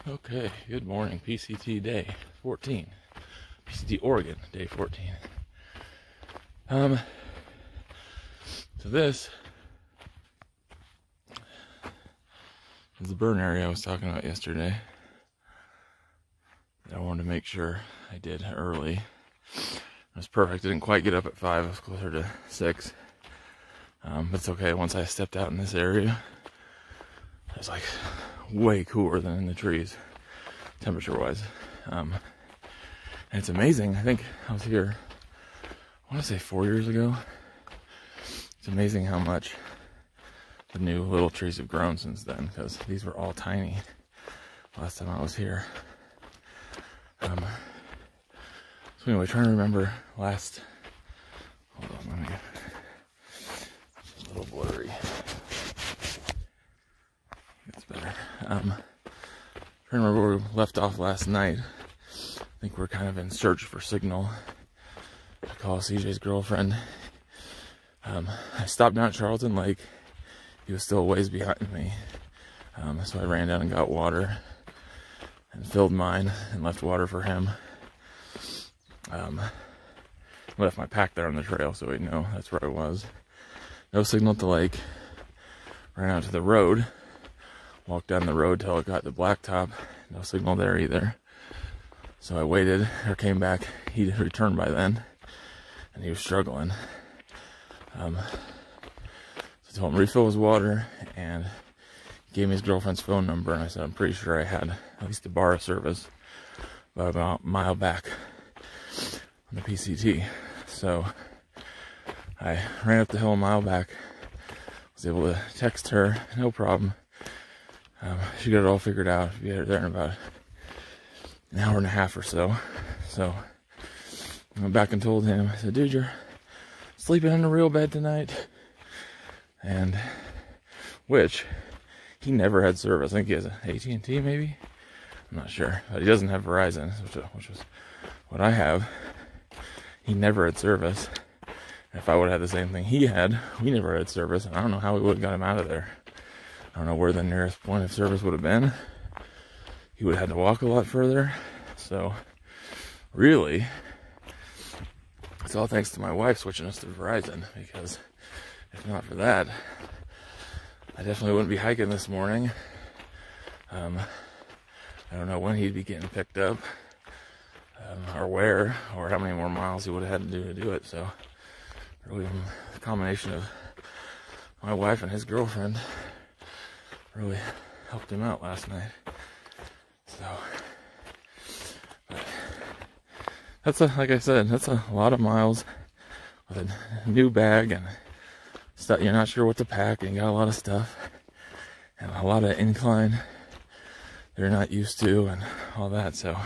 Okay, good morning. PCT day 14. PCT Oregon day 14. So this is the burn area I was talking about yesterday. I wanted to make sure I did early. It was perfect. I didn't quite get up at 5. I was closer to 6. But it's okay. Once I stepped out in this area, it was like way cooler than in the trees, temperature-wise. And it's amazing. I think I was here, I want to say 4 years ago. It's amazing how much the new little trees have grown since then, because these were all tiny last time I was here. So anyway, trying to remember last, hold on, let me get a little blurry. It's better. Trying to remember where we left off last night. I think we're kind of in search for signal to call CJ's girlfriend. I stopped down at Charlton Lake. He was still a ways behind me. So I ran down and got water and filled mine and left water for him. Left my pack there on the trail so he'd know that's where I was. No signal at the lake. Ran out to the road. Walked down the road till it got to blacktop. No signal there either. So I waited, or came back. He returned by then, and he was struggling. So I told him refill his water, and he gave me his girlfriend's phone number, and I said I'm pretty sure I had at least a bar of service about a mile back on the PCT. So I ran up the hill a mile back, was able to text her, no problem. She got it all figured out. We'll be there in about an hour and a half or so. So I went back and told him, I said, dude, you're sleeping in a real bed tonight. And which he never had service. I think he has an AT&T maybe. I'm not sure, but he doesn't have Verizon, which was what I have. He never had service. If I would have had the same thing he had, we never had service, and I don't know how we would have got him out of there. I don't know where the nearest point of service would have been. He would have had to walk a lot further. So, really, it's all thanks to my wife switching us to Verizon, because if not for that, I definitely wouldn't be hiking this morning. I don't know when he'd be getting picked up, or where, or how many more miles he would have had to do it. So, really, the combination of my wife and his girlfriend really helped him out last night. So, but that's like I said, that's a lot of miles with a new bag and stuff. You're not sure what to pack, and you got a lot of stuff and a lot of incline they're not used to and all that. So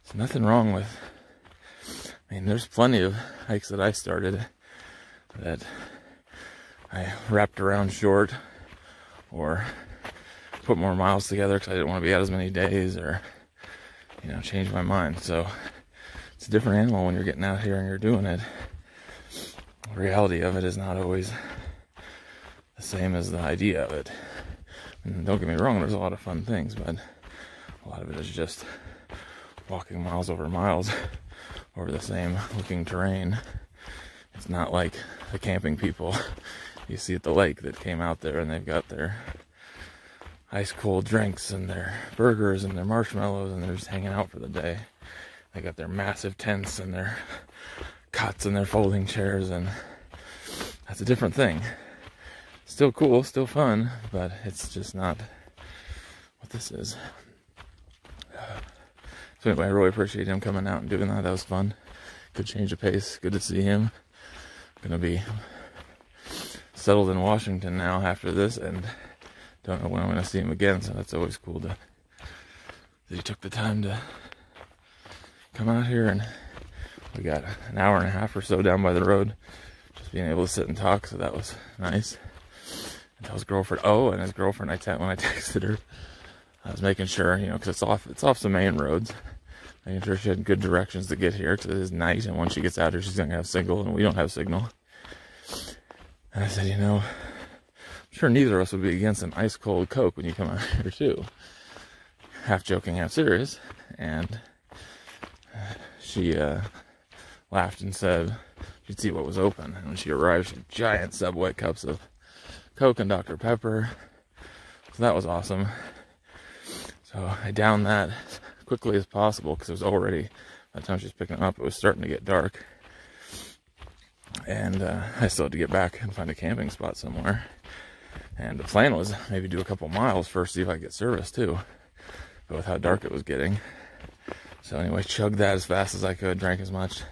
there's nothing wrong with, I mean, there's plenty of hikes that I started that I wrapped around short or put more miles together because I didn't want to be out as many days, or, you know, change my mind. So it's a different animal when you're getting out here and you're doing it. The reality of it is not always the same as the idea of it. And don't get me wrong, there's a lot of fun things, but a lot of it is just walking miles over the same looking terrain. It's not like the camping people you see at the lake that came out there and they've got their ice cold drinks and their burgers and their marshmallows and they're just hanging out for the day. They got their massive tents and their cots and their folding chairs, and that's a different thing. Still cool, still fun, but it's just not what this is. So anyway, I really appreciate him coming out and doing that. That was fun. Good change of pace. Good to see him. Gonna be settled in Washington now after this, and don't know when I'm gonna see him again, so that's always cool that he took the time to come out here. And we got an hour and a half or so down by the road, just being able to sit and talk, so that was nice. And tell his girlfriend, and his girlfriend, when I texted her, I was making sure, you know, because it's off some main roads, making sure she had good directions to get here, because it is night, and once she gets out here, she's gonna have signal, and we don't have signal. And I said, you know, I'm sure neither of us would be against an ice cold Coke when you come out here too. half joking, half serious, and she laughed and said she'd see what was open. And when she arrived, she had giant Subway cups of Coke and Dr. Pepper. So that was awesome. So I downed that as quickly as possible because it was already, by the time she was picking them up, it was starting to get dark. And I still had to get back and find a camping spot somewhere. And the plan was maybe do a couple miles first, see if I could get service too. But with how dark it was getting. So anyway, chugged that as fast as I could, drank as much.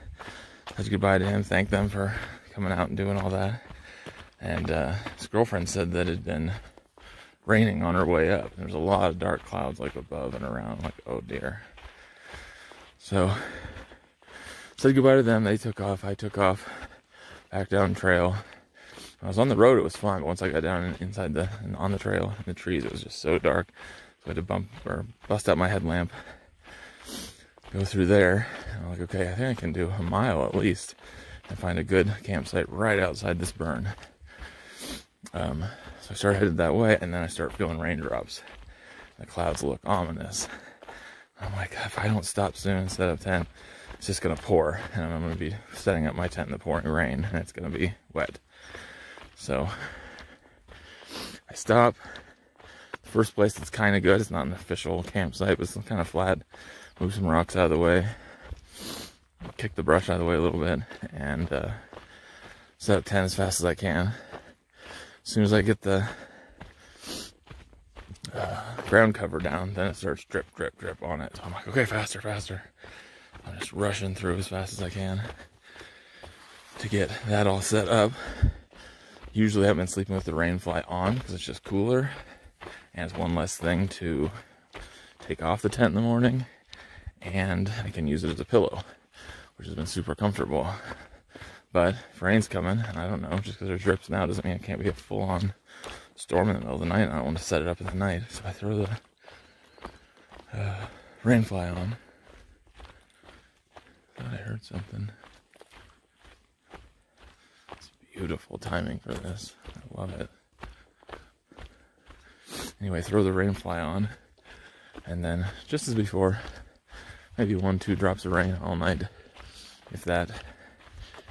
Said goodbye to him, thanked them for coming out and doing all that. And his girlfriend said that it had been raining on her way up. There was a lot of dark clouds like above and around, like, oh dear. So said goodbye to them, they took off, I took off, back down trail. When I was on the road, it was fine, but once I got down inside on the trail, in the trees, it was just so dark. So I had to bust out my headlamp, go through there. And I'm like, okay, I think I can do a mile at least and find a good campsite right outside this burn. So I started headed that way, and then I start feeling raindrops. The clouds look ominous. I'm like, if I don't stop soon instead of 10, it's just gonna pour, and I'm gonna be setting up my tent in the pouring rain, and it's gonna be wet. So I stop. The first place that's kind of good. It's not an official campsite, but it's kind of flat. Move some rocks out of the way, kick the brush out of the way a little bit, and set up 10 as fast as I can. As soon as I get the ground cover down, then it starts drip, drip, drip on it. So I'm like, okay, faster, faster. I'm just rushing through as fast as I can to get that all set up. Usually I've been sleeping with the rain fly on because it's just cooler, and it's one less thing to take off the tent in the morning, and I can use it as a pillow, which has been super comfortable. But if rain's coming, and I don't know, just because there's drips now doesn't mean it can't be a full-on storm in the middle of the night. I don't want to set it up in the night, so I throw the rain fly on. Thought I heard something. It's beautiful timing for this. I love it. Anyway, throw the rain fly on, and then just as before, maybe 1-2 drops of rain all night, if that.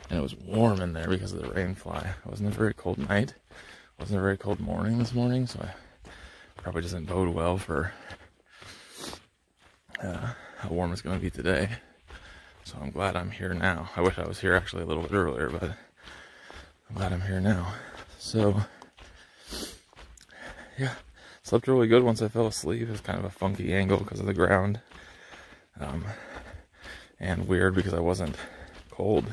And it was warm in there because of the rain fly. It wasn't a very cold night. It wasn't a very cold morning this morning, so it probably doesn't bode well for how warm it's going to be today. So I'm glad I'm here now. I wish I was here actually a little bit earlier, but I'm glad I'm here now. So, yeah, slept really good once I fell asleep. It was kind of a funky angle because of the ground. And weird because I wasn't cold.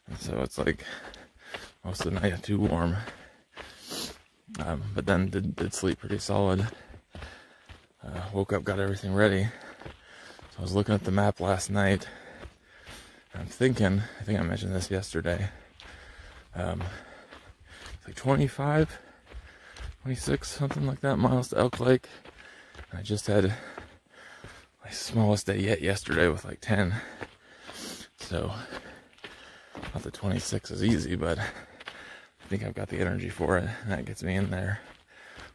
And so it's like most of the night too warm. But then did sleep pretty solid. Woke up, got everything ready. So I was looking at the map last night. And I'm thinking, I think I mentioned this yesterday. It's like 25, 26, something like that, miles to Elk Lake. And I just had my smallest day yet yesterday with like 10. So not that 26 is easy, but I think I've got the energy for it. And that gets me in there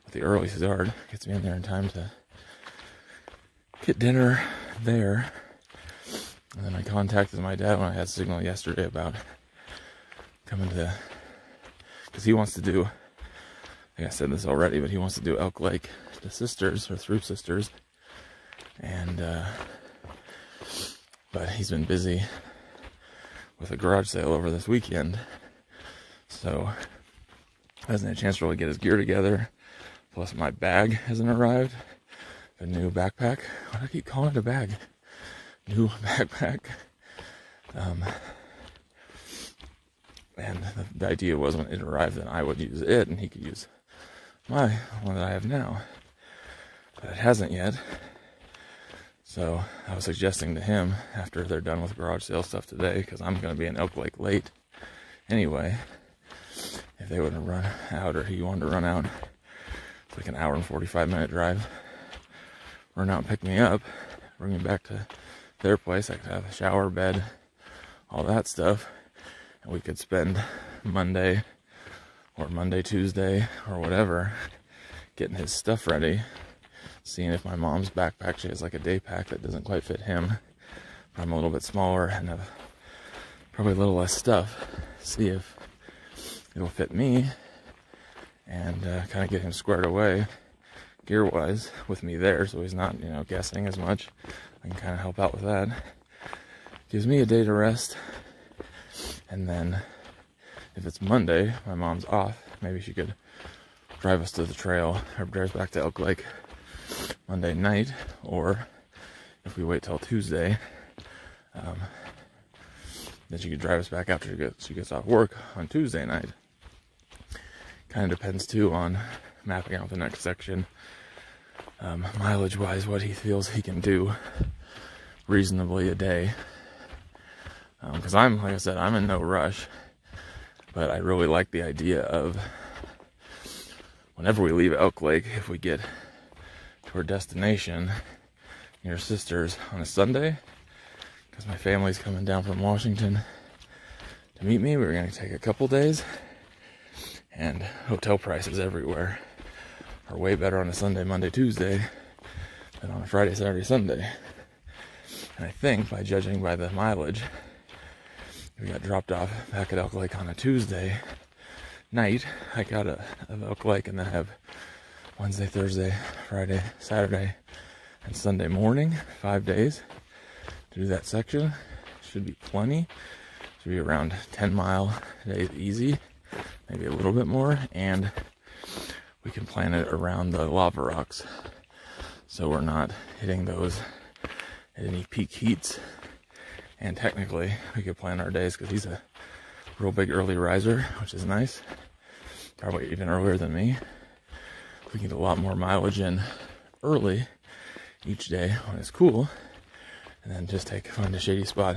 with the early start. Gets me in there in time to get dinner there. And then I contacted my dad when I had signal yesterday about coming to, because he wants to do, I think I said this already, but he wants to do Elk Lake to Sisters, or through Sisters. And, but he's been busy with a garage sale over this weekend, so hasn't had a chance to really get his gear together. Plus my bag hasn't arrived. A new backpack. Why do I keep calling it a bag? New backpack. And the idea was when it arrived, then I would use it, and he could use my one that I have now. But it hasn't yet. So I was suggesting to him, after they're done with garage sale stuff today, because I'm going to be in Elk Lake late anyway, if they would have run out, or he wanted to run out, it's like an hour and 45-minute drive, run out and pick me up, bring me back to their place. I could have a shower, bed, all that stuff, and we could spend Monday, or Monday, Tuesday, or whatever, getting his stuff ready, seeing if my mom's backpack, she has like a day pack that doesn't quite fit him. I'm a little bit smaller and have probably a little less stuff. See if it'll fit me and kind of get him squared away gear-wise with me there, so he's not, you know, guessing as much. I can kind of help out with that. Gives me a day to rest. And then if it's Monday, my mom's off, maybe she could drive us to the trail or drive us back to Elk Lake Monday night, or if we wait till Tuesday, then she could drive us back after she gets off work on Tuesday night. Kind of depends too on mapping out the next section, mileage wise, what he feels he can do reasonably a day, because like I said, I'm in no rush, but I really like the idea of whenever we leave Elk Lake, if we get to our destination near Sisters on a Sunday, because my family's coming down from Washington to meet me. We're going to take a couple days, and hotel prices everywhere are way better on a Sunday, Monday, Tuesday than on a Friday, Saturday, Sunday. And I think, by judging by the mileage, we got dropped off back at Elk Lake on a Tuesday night. I got out of Elk Lake, and then have Wednesday, Thursday, Friday, Saturday, and Sunday morning, 5 days to do that section. Should be plenty. Should be around 10-mile days easy, maybe a little bit more, and we can plan it around the lava rocks, so we're not hitting those at any peak heats. And technically, we could plan our days, because he's a real big early riser, which is nice. Probably even earlier than me. We can get a lot more mileage in early each day when it's cool, and then just find a shady spot,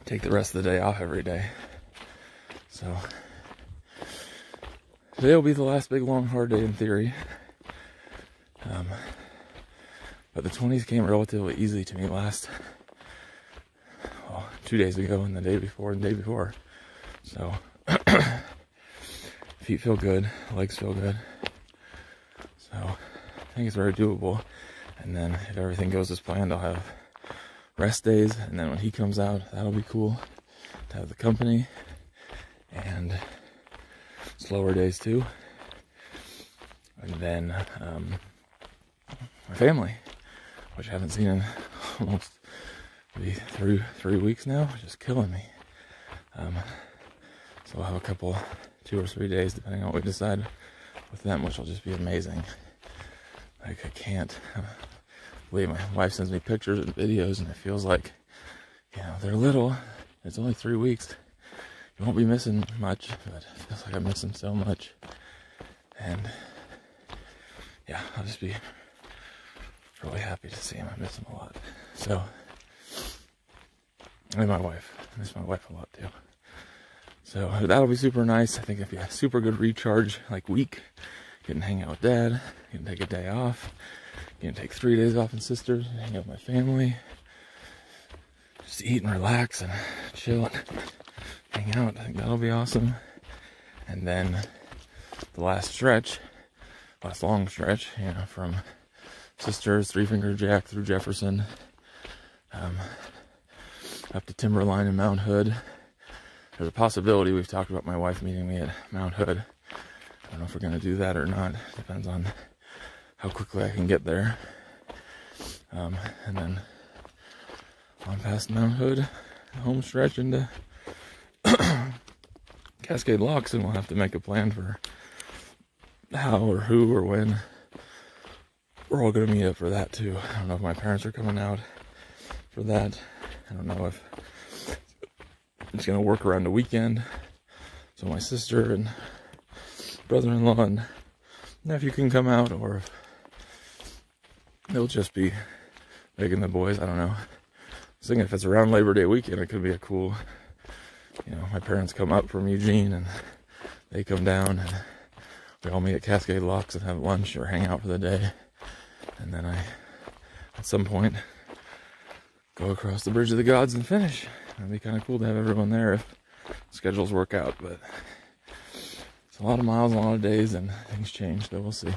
take the rest of the day off every day. So today will be the last big long hard day in theory, but the 20s came relatively easy to me 2 days ago, and the day before, and the day before. So feet feel good, legs feel good, so I think it's very doable. And then if everything goes as planned, I'll have rest days, and then when he comes out, that'll be cool to have the company, and slower days too. And then my family, which I haven't seen in almost maybe three weeks now, which is killing me. So I'll have a couple, 2 or 3 days, depending on what we decide with them, which will just be amazing. Like, I can't believe my wife sends me pictures and videos, and it feels like, you know, they're little. It's only 3 weeks. You won't be missing much, but it feels like I'm missing so much. And yeah, I'll just be really happy to see him. I miss him a lot. So, and my wife. I miss my wife a lot too. So that'll be super nice. I think it'll be a super good recharge, like, week. Get and hang out with Dad. Get and take a day off. Get and take 3 days off in Sisters. Hang out with my family. Just eat and relax and chill and hang out. I think that'll be awesome. And then the last long stretch, you know, from Sisters, Three Finger Jack through Jefferson, up to Timberline and Mount Hood. There's a possibility, we've talked about my wife meeting me at Mount Hood. I don't know if we're going to do that or not. Depends on how quickly I can get there. And then on past Mount Hood, home stretch into Cascade Locks, and we'll have to make a plan for how or who or when we're all going to meet up for that too. I don't know if my parents are coming out for that. I don't know if it's going to work around the weekend. So my sister and brother-in-law and nephew can come out, or if it'll just be Meg and the boys. I don't know. I was thinking if it's around Labor Day weekend, it could be a cool, you know, my parents come up from Eugene and they come down and we all meet at Cascade Locks and have lunch or hang out for the day. And then I, at some point, go across the Bridge of the Gods and finish. It'd be kind of cool to have everyone there if schedules work out, but it's a lot of miles, a lot of days, and things change, so we'll see.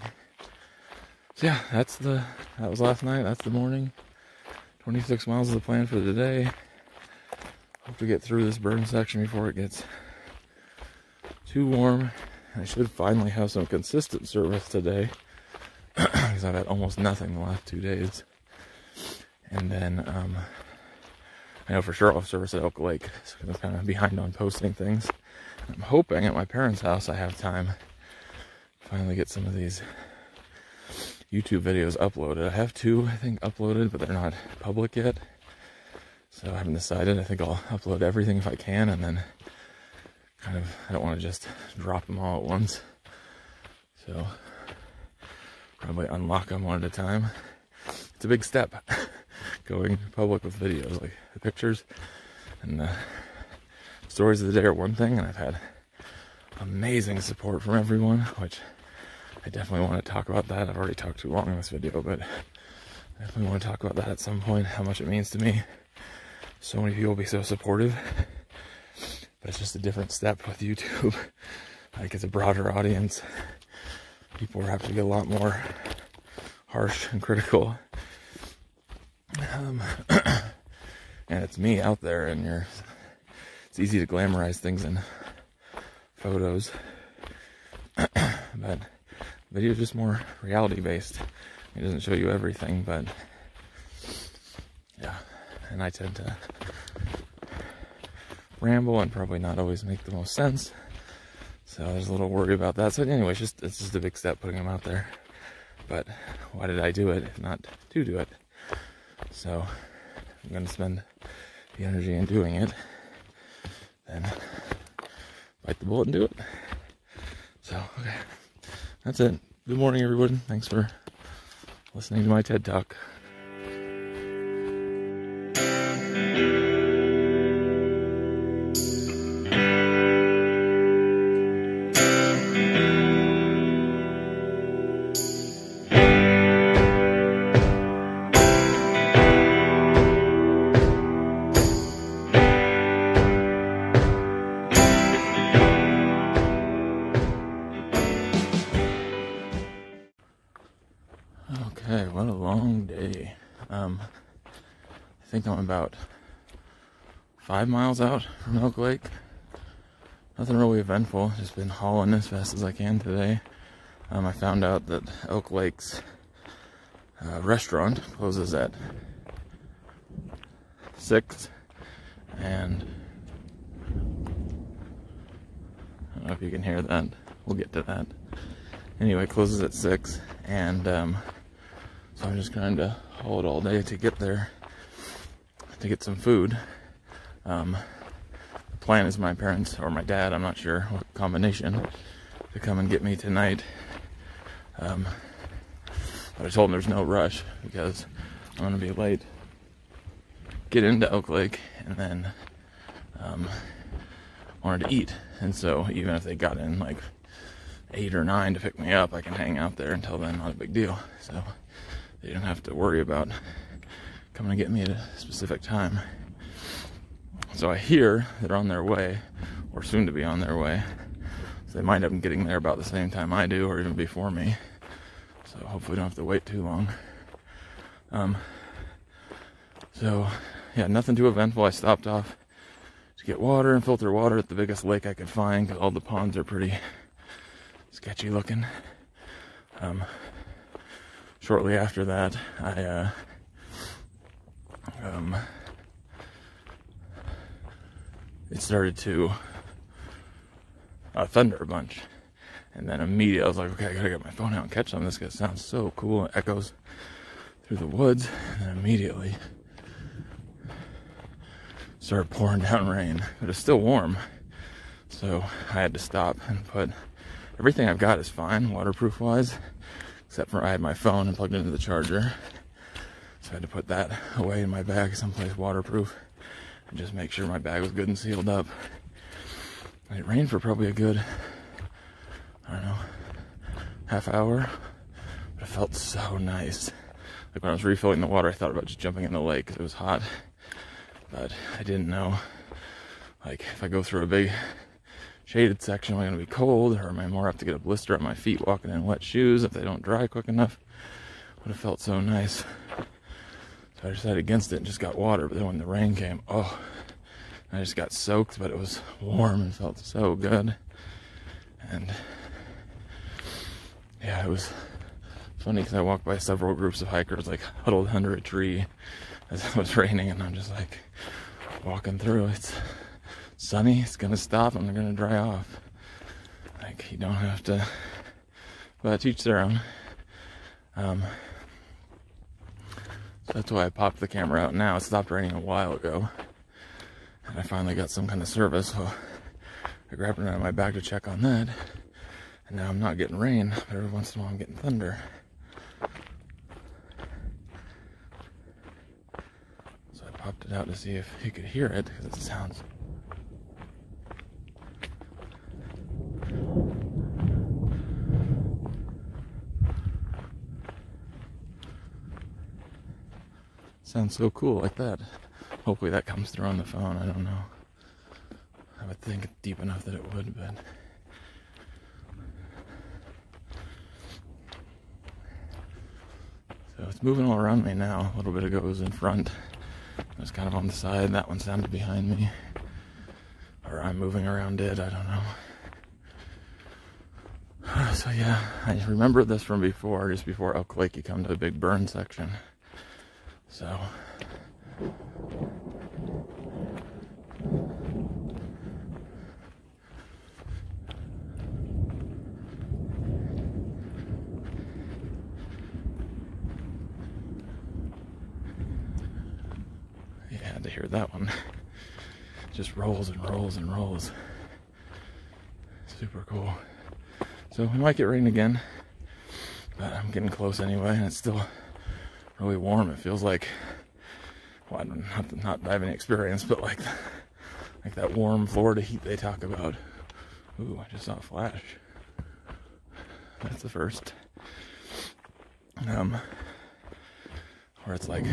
So yeah, that was last night. That's the morning. 26 miles is the plan for the day. Hope to get through this burn section before it gets too warm. I should finally have some consistent service today because I've had almost nothing the last 2 days. And then I know for sure I'll have service at Elk Lake, so I'm kind of behind on posting things. I'm hoping at my parents' house I have time to finally get some of these YouTube videos uploaded. I have 2, I think, uploaded, but they're not public yet. So I haven't decided. I think I'll upload everything if I can, and then kind of, I don't want to just drop them all at once. So probably unlock them one at a time. It's a big step, going public with videos, like the pictures and the stories of the day are one thing, and I've had amazing support from everyone, which I definitely want to talk about that. I've already talked too long in this video, but I definitely want to talk about that at some point, how much it means to me. So many people be so supportive, but it's just a different step with YouTube. Like, it's a broader audience. People have to get a lot more harsh and critical. And it's me out there, and it's easy to glamorize things in photos. But video is just more reality based. It doesn't show you everything, but yeah. And I tend to ramble and probably not always make the most sense. So there's a little worry about that. So anyway, it's just a big step putting them out there. But why did I do it if not to do it? So I'm going to spend the energy in doing it. Then bite the bullet and do it. So, okay. That's it. Good morning, everyone. Thanks for listening to my TED Talk. Okay, what a long day. I think I'm about 5 miles out from Elk Lake. Nothing really eventful, just been hauling as fast as I can today. I found out that Elk Lake's restaurant closes at 6, and I don't know if you can hear that. We'll get to that. Anyway, it closes at 6, and so I'm just trying to haul it all day to get there, to get some food. The plan is my parents, or my dad, I'm not sure what combination, to come and get me tonight. But I told him there's no rush, because I'm going to be late. Get into Elk Lake, and then wanted to eat. And so even if they got in like 8 or 9 to pick me up, I can hang out there until then, not a big deal. So they don't have to worry about coming to get me at a specific time. So I hear they're on their way, or soon to be on their way. So they might end up getting there about the same time I do, or even before me. So hopefully don't have to wait too long. So yeah, nothing too eventful. I stopped off to get water and filter water at the biggest lake I could find, because all the ponds are pretty sketchy looking. Shortly after that, it started to thunder a bunch, and then immediately I was like, okay, I gotta get my phone out and catch some of this, because it sounds so cool. It echoes through the woods, and then immediately started pouring down rain, but it's still warm, so I had to stop and put everything I've got is fine waterproof wise, except for I had my phone and plugged into the charger, so I had to put that away in my bag someplace waterproof and just make sure my bag was good and sealed up. And it rained for probably a good, I don't know, half hour, but it felt so nice. Like when I was refilling the water, I thought about just jumping in the lake because it was hot, but I didn't know, like, if I go through a big shaded section, am I going to be cold, or am I more apt to get a blister on my feet walking in wet shoes if they don't dry quick enough? would have felt so nice. So I decided against it and just got water. But then when the rain came, oh, I just got soaked, but it was warm and felt so good. And yeah, it was funny because I walked by several groups of hikers like huddled under a tree as it was raining, and I'm just like walking through. It's sunny, it's gonna stop, and they're gonna dry off. Like, you don't have to, but each their own. So that's why I popped the camera out now. It stopped raining a while ago, and I finally got some kind of service, so I grabbed it out of my bag to check on that. And now I'm not getting rain, but every once in a while I'm getting thunder. So I popped it out to see if you could hear it, because it sounds... sounds so cool like that. Hopefully that comes through on the phone, I don't know. I would think it's deep enough that it would, but... So it's moving all around me now. A little bit ago it was in front. It was kind of on the side, and that one sounded behind me. Or I'm moving around it, I don't know. So yeah, I remember this from before, just before Elk Lake you come to a big burn section. So... you had to hear that one. Just rolls and rolls and rolls. Super cool. So we might get rain again, but I'm getting close anyway, and it's still really warm. It feels like, well, I don't not have any experience, but like that warm Florida heat they talk about. Ooh, I just saw a flash. That's the first. Where it's like,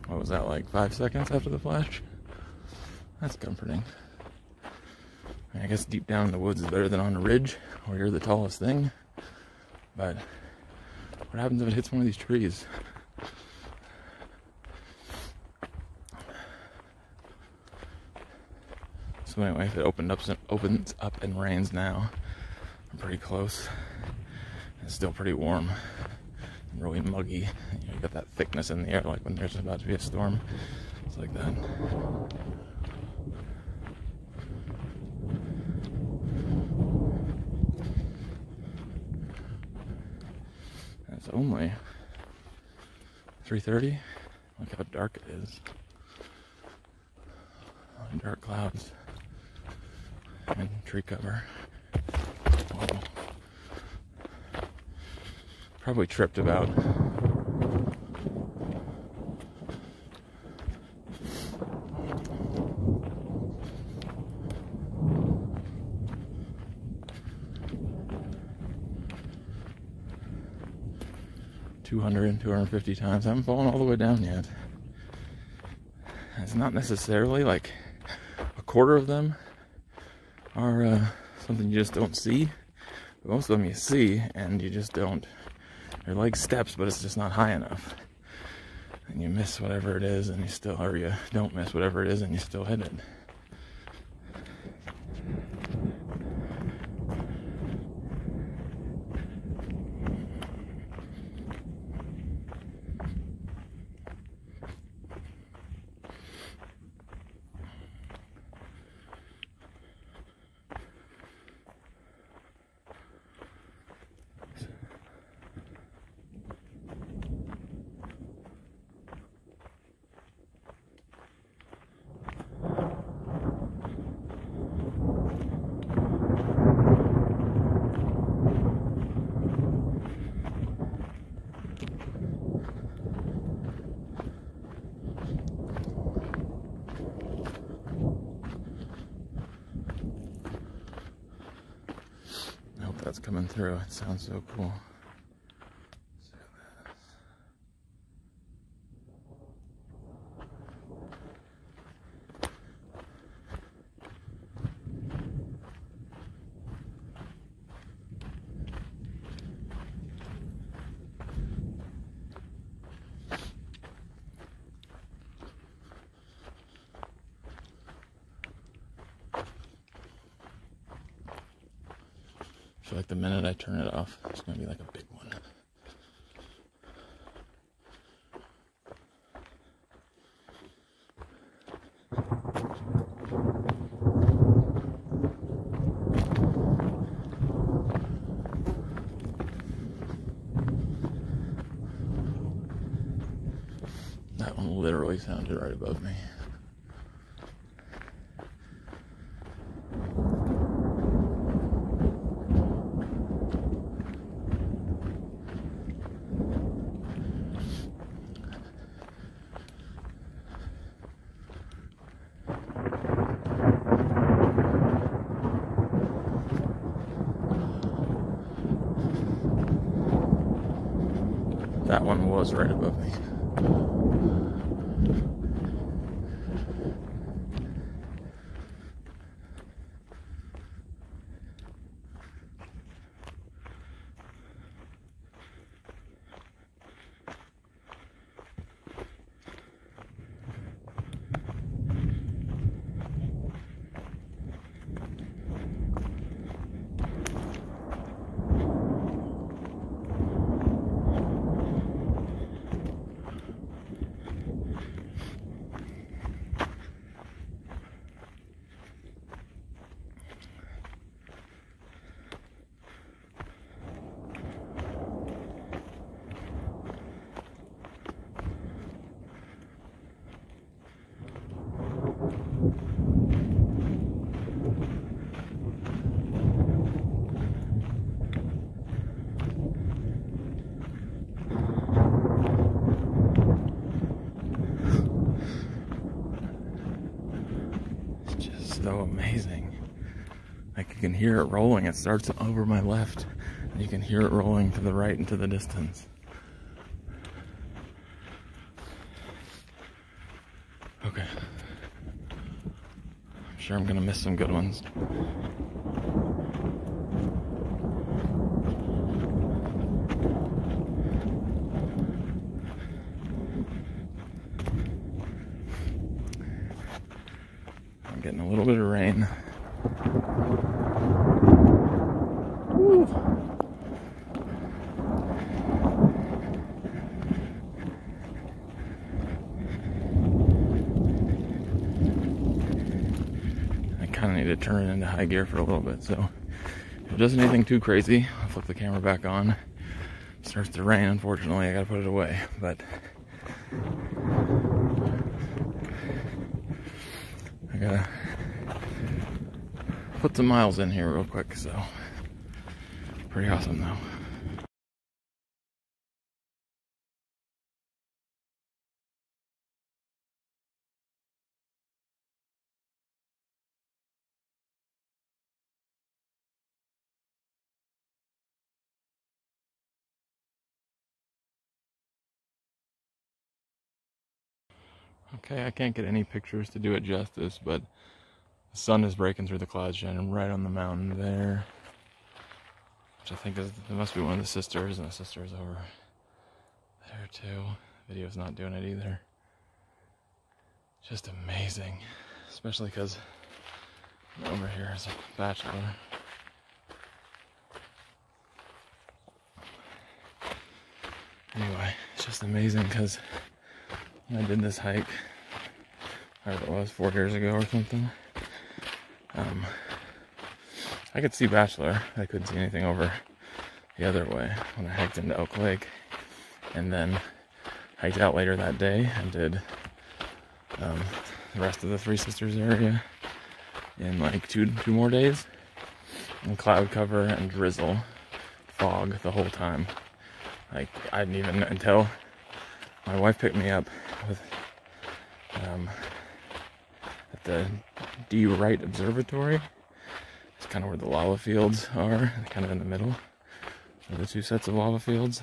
what was that, like 5 seconds after the flash? That's comforting. I mean, I guess deep down in the woods is better than on a ridge where you're the tallest thing. But what happens if it hits one of these trees? So anyway, if it opens up and rains now, I'm pretty close. It's still pretty warm and really muggy. You got that thickness in the air, like when there's about to be a storm. It's like that. It's only 3:30. Look how dark it is. Dark clouds and tree cover. Whoa. Probably tripped about 250 times. I haven't fallen all the way down yet. It's not necessarily like a quarter of them are something you just don't see. But most of them you see and you just don't. They're like steps, but it's just not high enough. And you miss whatever it is and you still, or you don't miss whatever it is and you still hit it. That's coming through. It sounds so cool. feel like the minute I turn it off, it's going to be like a big one. That one literally sounded right above me. That one was right above me. So amazing. Like you can hear it rolling. It starts over my left and you can hear it rolling to the right into the distance. Okay. I'm sure I'm gonna miss some good ones. Getting a little bit of rain. Woo. I kind of need to turn it into high gear for a little bit, so if it doesn't anything too crazy, I'll flip the camera back on. It starts to rain, unfortunately, I gotta put it away, but I gotta put some miles in here real quick, so pretty awesome though. Okay, I can't get any pictures to do it justice, but the sun is breaking through the clouds, shining right on the mountain there. Which I think is, it must be one of the sisters, and the sister's over there too. Video's not doing it either. Just amazing. Especially because over here is a bachelor. Anyway, it's just amazing because I did this hike, whatever it was, 4 years ago or something. I could see Bachelor. I couldn't see anything over the other way when I hiked into Oak Lake. And then hiked out later that day and did the rest of the Three Sisters area in like two more days. And cloud cover and drizzle, fog the whole time. Like, I didn't even, until my wife picked me up with, at the D. Wright Observatory. It's kind of where the lava fields are, kind of in the middle of the two sets of lava fields.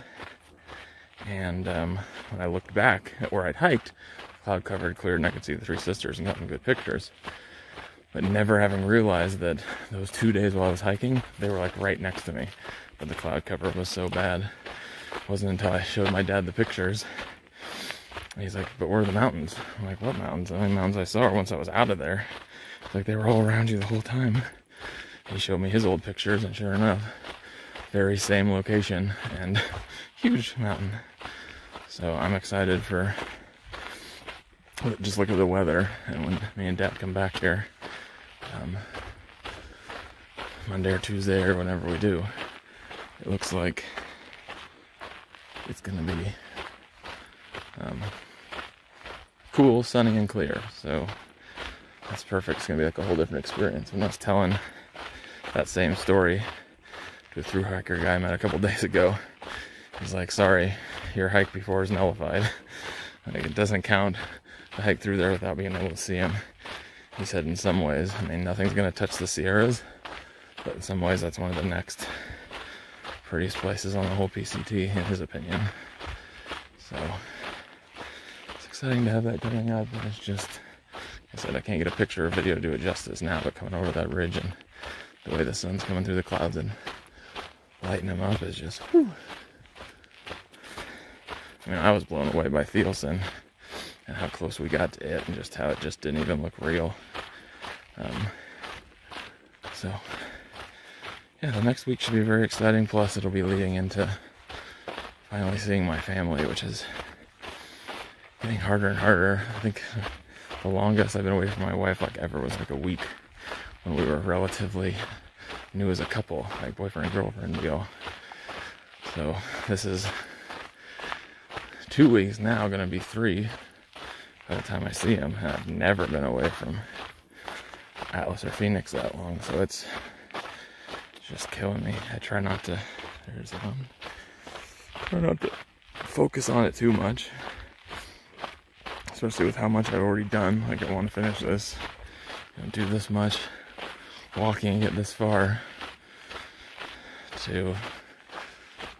And when I looked back at where I'd hiked, cloud covered, cleared, and I could see the Three Sisters and got some good pictures. But never having realized that those 2 days while I was hiking, they were like right next to me. But the cloud cover was so bad. It wasn't until I showed my dad the pictures. And he's like, but where are the mountains? I'm like, what mountains? The only mountains I saw were once I was out of there. It's like they were all around you the whole time. He showed me his old pictures, and sure enough, very same location and huge mountain. So I'm excited for, just look at the weather, and when me and Dad come back here, Monday or Tuesday or whenever we do, it looks like it's gonna be cool, sunny, and clear. So that's perfect. It's gonna be like a whole different experience. When I was telling that same story to a through hiker guy I met a couple days ago, he's like, sorry, your hike before is nullified. Like, it doesn't count to hike through there without being able to see him. He said in some ways, I mean, nothing's gonna touch the Sierras, but in some ways that's one of the next prettiest places on the whole PCT, in his opinion. So it's exciting to have that coming up, but it's just, like I said, I can't get a picture or video to do it justice now, but coming over that ridge and the way the sun's coming through the clouds and lighting them up is just, whew. I mean, I was blown away by Thielsen and how close we got to it, and just how it just didn't even look real. So yeah, the next week should be very exciting. Plus, it'll be leading into finally seeing my family, which is getting harder and harder. I think the longest I've been away from my wife, like ever, was like a week when we were relatively new as a couple, like boyfriend and girlfriend deal. So this is 2 weeks now, gonna be 3 by the time I see him. And I've never been away from Atlas or Phoenix that long, so it's just killing me. I try not to, try not to focus on it too much, especially with how much I've already done. Like, I want to finish this, do this much walking and get this far, to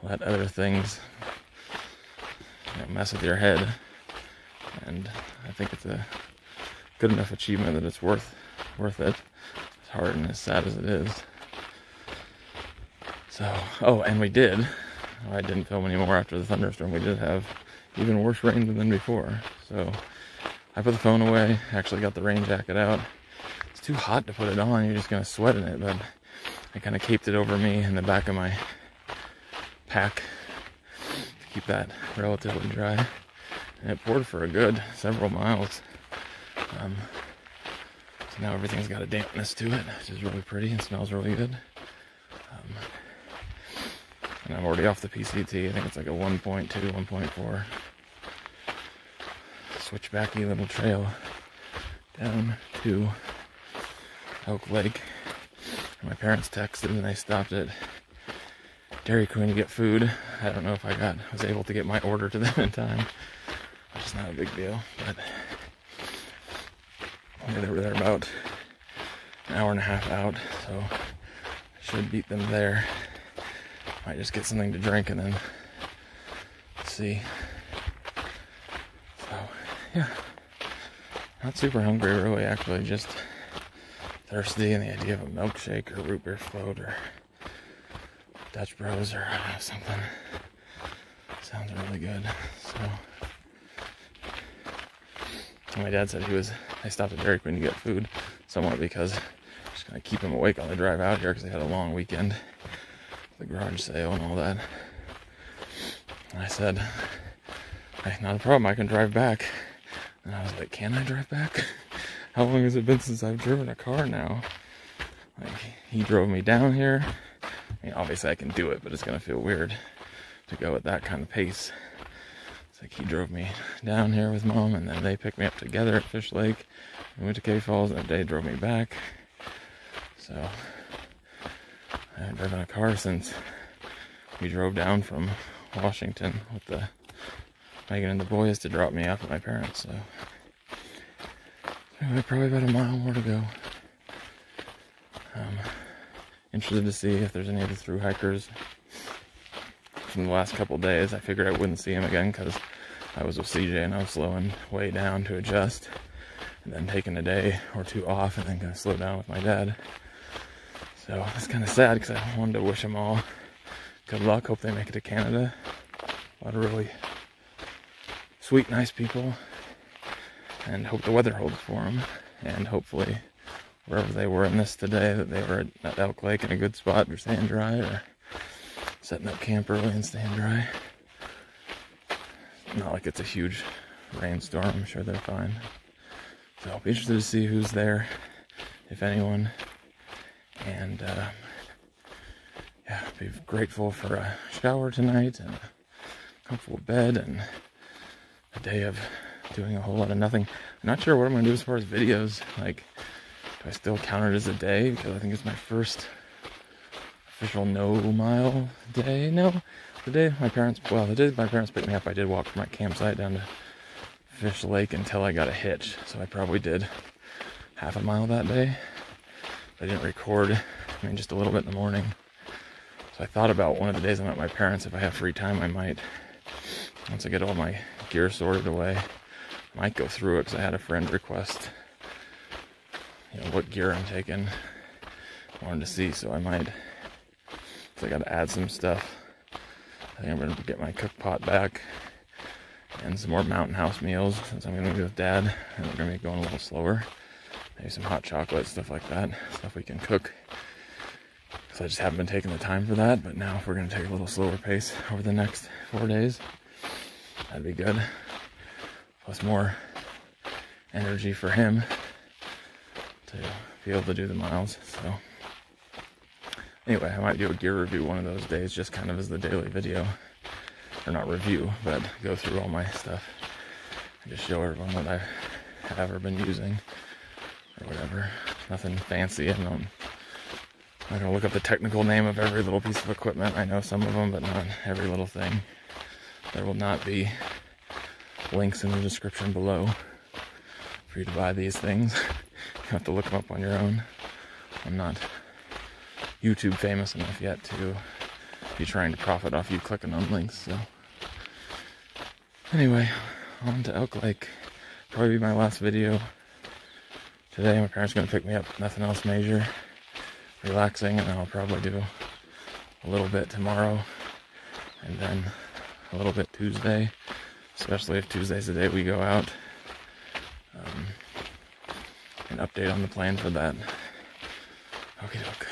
let other things mess with your head. And I think it's a good enough achievement that it's worth it, as hard and as sad as it is. So, oh, and we did, I didn't film anymore after the thunderstorm, we did have even worse rain than before. So I put the phone away, actually got the rain jacket out. It's too hot to put it on, you're just gonna sweat in it, but I kind of caped it over me in the back of my pack to keep that relatively dry. And it poured for a good several miles. So now everything's got a dampness to it, which is really pretty and smells really good. And I'm already off the PCT. I think it's like a 1.2, 1.4 switchbacky little trail down to Elk Lake. And my parents texted and they stopped at Dairy Queen to get food. I don't know if I was able to get my order to them in time, which is not a big deal, but they were there about an hour and a half out, so I should beat them there. Might just get something to drink and then see. So yeah, not super hungry really, actually, just thirsty, and the idea of a milkshake or root beer float or Dutch Bros or something sounds really good. So my dad said I stopped at Dairy Queen to get food, somewhat because I'm just gonna keep him awake on the drive out here because they had a long weekend, the garage sale and all that. And I said, hey, not a problem, I can drive back. And I was like, can I drive back? How long has it been since I've driven a car now? Like, he drove me down here. I mean, obviously I can do it, but it's gonna feel weird to go at that kind of pace. It's like he drove me down here with Mom, and then they picked me up together at Fish Lake. We went to Cave Falls, and they drove me back. So I haven't driven a car since we drove down from Washington with Megan and the boys to drop me off at my parents. So anyway, probably about a mile more to go. Interested to see if there's any other through hikers from the last couple days. I figured I wouldn't see him again because I was with CJ and I was slowing way down to adjust, and then taking a day or two off and then gonna slow down with my dad. So it's kind of sad because I wanted to wish them all good luck. Hope they make it to Canada. A lot of really sweet, nice people, and hope the weather holds for them. And hopefully wherever they were in this today, that they were at Elk Lake in a good spot or staying dry, or setting up camp early and staying dry. Not like it's a huge rainstorm. I'm sure they're fine. So I'll be interested to see who's there, if anyone. And yeah, be grateful for a shower tonight and a comfortable bed and a day of doing a whole lot of nothing. I'm not sure what I'm going to do as far as videos. Like, do I still count it as a day? Because I think it's my first official no-mile day. No, the day my parents picked me up, I did walk from my campsite down to Fish Lake until I got a hitch. So I probably did half a mile that day. I didn't record, just a little bit in the morning. So I thought about one of the days I'm at my parents', if I have free time, I might, once I get all my gear sorted away, I might go through it, because I had a friend request, what gear I'm taking. I wanted to see, so I might, because I got to add some stuff. I think I'm going to get my cook pot back, and some more Mountain House meals, since I'm going to be with Dad, and we're going to be going a little slower. Maybe some hot chocolate, stuff like that, stuff we can cook. So I just haven't been taking the time for that, but now if we're going to take a little slower pace over the next 4 days, that'd be good. Plus more energy for him to be able to do the miles. So anyway, I might do a gear review one of those days, just kind of as the daily video. Or not review, but go through all my stuff and just show everyone what I have ever been using or whatever. Nothing fancy. I'm not going to look up the technical name of every little piece of equipment. I know some of them, but not every little thing. There will not be links in the description below for you to buy these things. You have to look them up on your own. I'm not YouTube famous enough yet to be trying to profit off you clicking on links, so anyway, on to Elk Lake. Probably be my last video today. My parents are going to pick me up, nothing else major, relaxing, and then I'll probably do a little bit tomorrow, and then a little bit Tuesday, especially if Tuesday's the day we go out. An update on the plan for that. Okie doke.